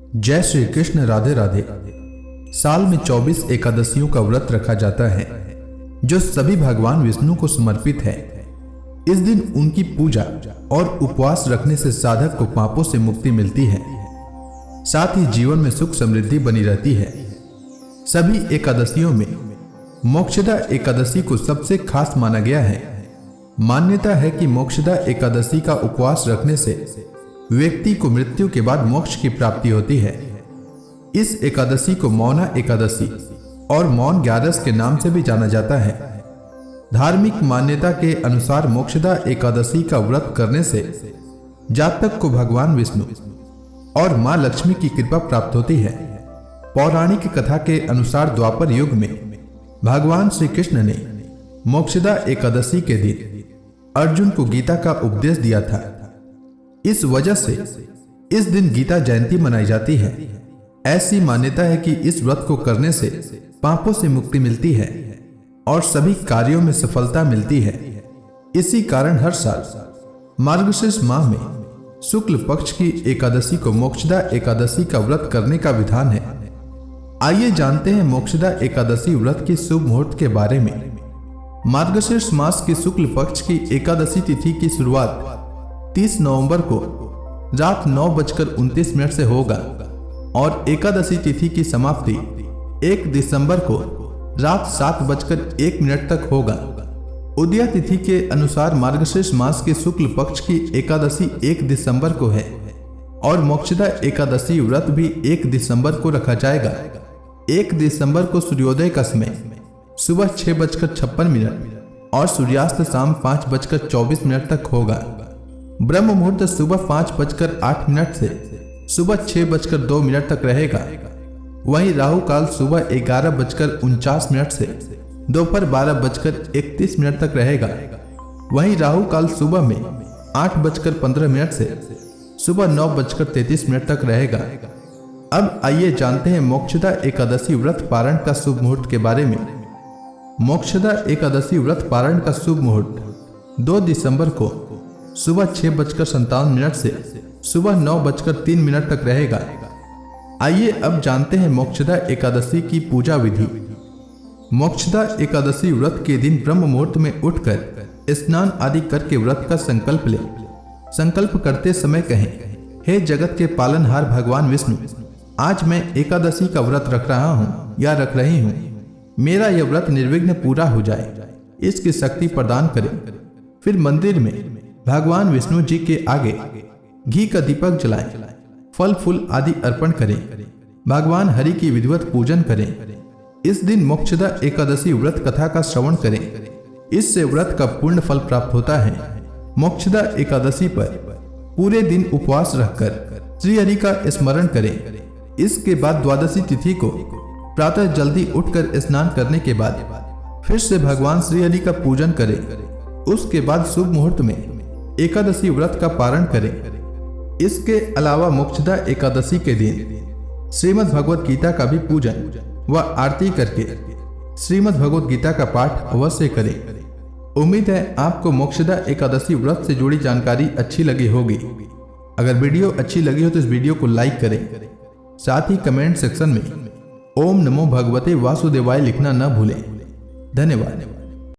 जय श्री कृष्ण। राधे राधे। साल में 24 एकादशियों का व्रत रखा जाता है जो सभी भगवान विष्णु को समर्पित है। इस दिन उनकी पूजा और उपवास रखने से साधक को पापों से मुक्ति मिलती है, साथ ही जीवन में सुख समृद्धि बनी रहती है। सभी एकादशियों में मोक्षदा एकादशी को सबसे खास माना गया है। मान्यता है कि मोक्षदा एकादशी का उपवास रखने से व्यक्ति को मृत्यु के बाद मोक्ष की प्राप्ति होती है। इस एकादशी को मौना एकादशी और मौन 11 के नाम से भी जाना जाता है। धार्मिक मान्यता के अनुसार मोक्षदा एकादशी का व्रत करने से जातक को भगवान विष्णु और मां लक्ष्मी की कृपा प्राप्त होती है। पौराणिक कथा के अनुसार द्वापर युग में भगवान श्री कृष्ण ने मोक्षदा एकादशी के दिन अर्जुन को गीता का उपदेश दिया था। इस वजह से इस दिन गीता जयंती मनाई जाती है। ऐसी मान्यता है कि इस व्रत को करने से पापों से मुक्ति मिलती है और सभी कार्यों में सफलता मिलती है। इसी कारण हर साल मार्गशीर्ष माह में शुक्ल पक्ष की एकादशी को मोक्षदा एकादशी का व्रत करने का विधान है। आइए जानते हैं मोक्षदा एकादशी व्रत के शुभ मुहूर्त के बारे में। मार्गशीर्ष मास की शुक्ल पक्ष की एकादशी तिथि की शुरुआत 30 नवंबर को रात 9:29 से होगा और एकादशी तिथि की समाप्ति 1 दिसंबर को रात 7:01 तक होगा। उदया तिथि के अनुसार मार्गशीर्ष मास के शुक्ल पक्ष की एकादशी 1 दिसंबर को है और मोक्षदा एकादशी व्रत भी 1 दिसंबर को रखा जाएगा। 1 दिसंबर को सूर्योदय का समय सुबह 6:56 और सूर्यास्त शाम 5:24 तक होगा। ब्रह्म मुहूर्त सुबह 5:08 से सुबह 6:02 तक रहेगा। वहीं राहु काल सुबह 11:49 से दोपहर 12:31 तक रहेगा। वहीं राहु काल सुबह में 8:15 से सुबह 9:33 तक रहेगा। अब आइए जानते हैं मोक्षदा एकादशी व्रत पारण का शुभ मुहूर्त के बारे में। मोक्षदा एकादशी व्रत पारण का शुभ मुहूर्त 2 दिसंबर को सुबह 6:57 से सुबह 9:03 तक रहेगा। आइए अब जानते हैं मोक्षदा एकादशी की पूजा विधि। मोक्षदा एकादशी व्रत के दिन ब्रह्म मुहूर्त में उठकर स्नान आदि करके व्रत का संकल्प लें। संकल्प करते समय कहें, हे जगत के पालनहार भगवान विष्णु, आज मैं एकादशी का व्रत रख रहा हूँ या रख रही हूँ। मेरा यह व्रत निर्विघ्न पूरा हो जाए, इसकी शक्ति प्रदान करें। फिर मंदिर में भगवान विष्णु जी के आगे घी का दीपक जलाएं, फल फूल आदि अर्पण करें, भगवान हरि की विधिवत पूजन करें। इस दिन मोक्षदा एकादशी व्रत कथा का श्रवण करें, इससे व्रत का पूर्ण फल प्राप्त होता है। मोक्षदा एकादशी पर पूरे दिन उपवास रखकर श्री हरि का स्मरण करें। इसके बाद द्वादशी तिथि को प्रातः जल्दी उठकर स्नान करने के बाद फिर से भगवान श्री हरि का पूजन करें। उसके बाद शुभ मुहूर्त में एकादशी व्रत का पारण करें। इसके अलावा मोक्षदा एकादशी के दिन श्रीमद् भगवत गीता का भी पूजन व आरती करके श्रीमद् भगवत गीता का पाठ अवश्य करें। उम्मीद है आपको मोक्षदा एकादशी व्रत से जुड़ी जानकारी अच्छी लगी होगी। अगर वीडियो अच्छी लगी हो तो इस वीडियो को लाइक करें, साथ ही कमेंट सेक्शन में ओम नमो भगवते वासुदेवाय लिखना न भूलें। धन्यवाद।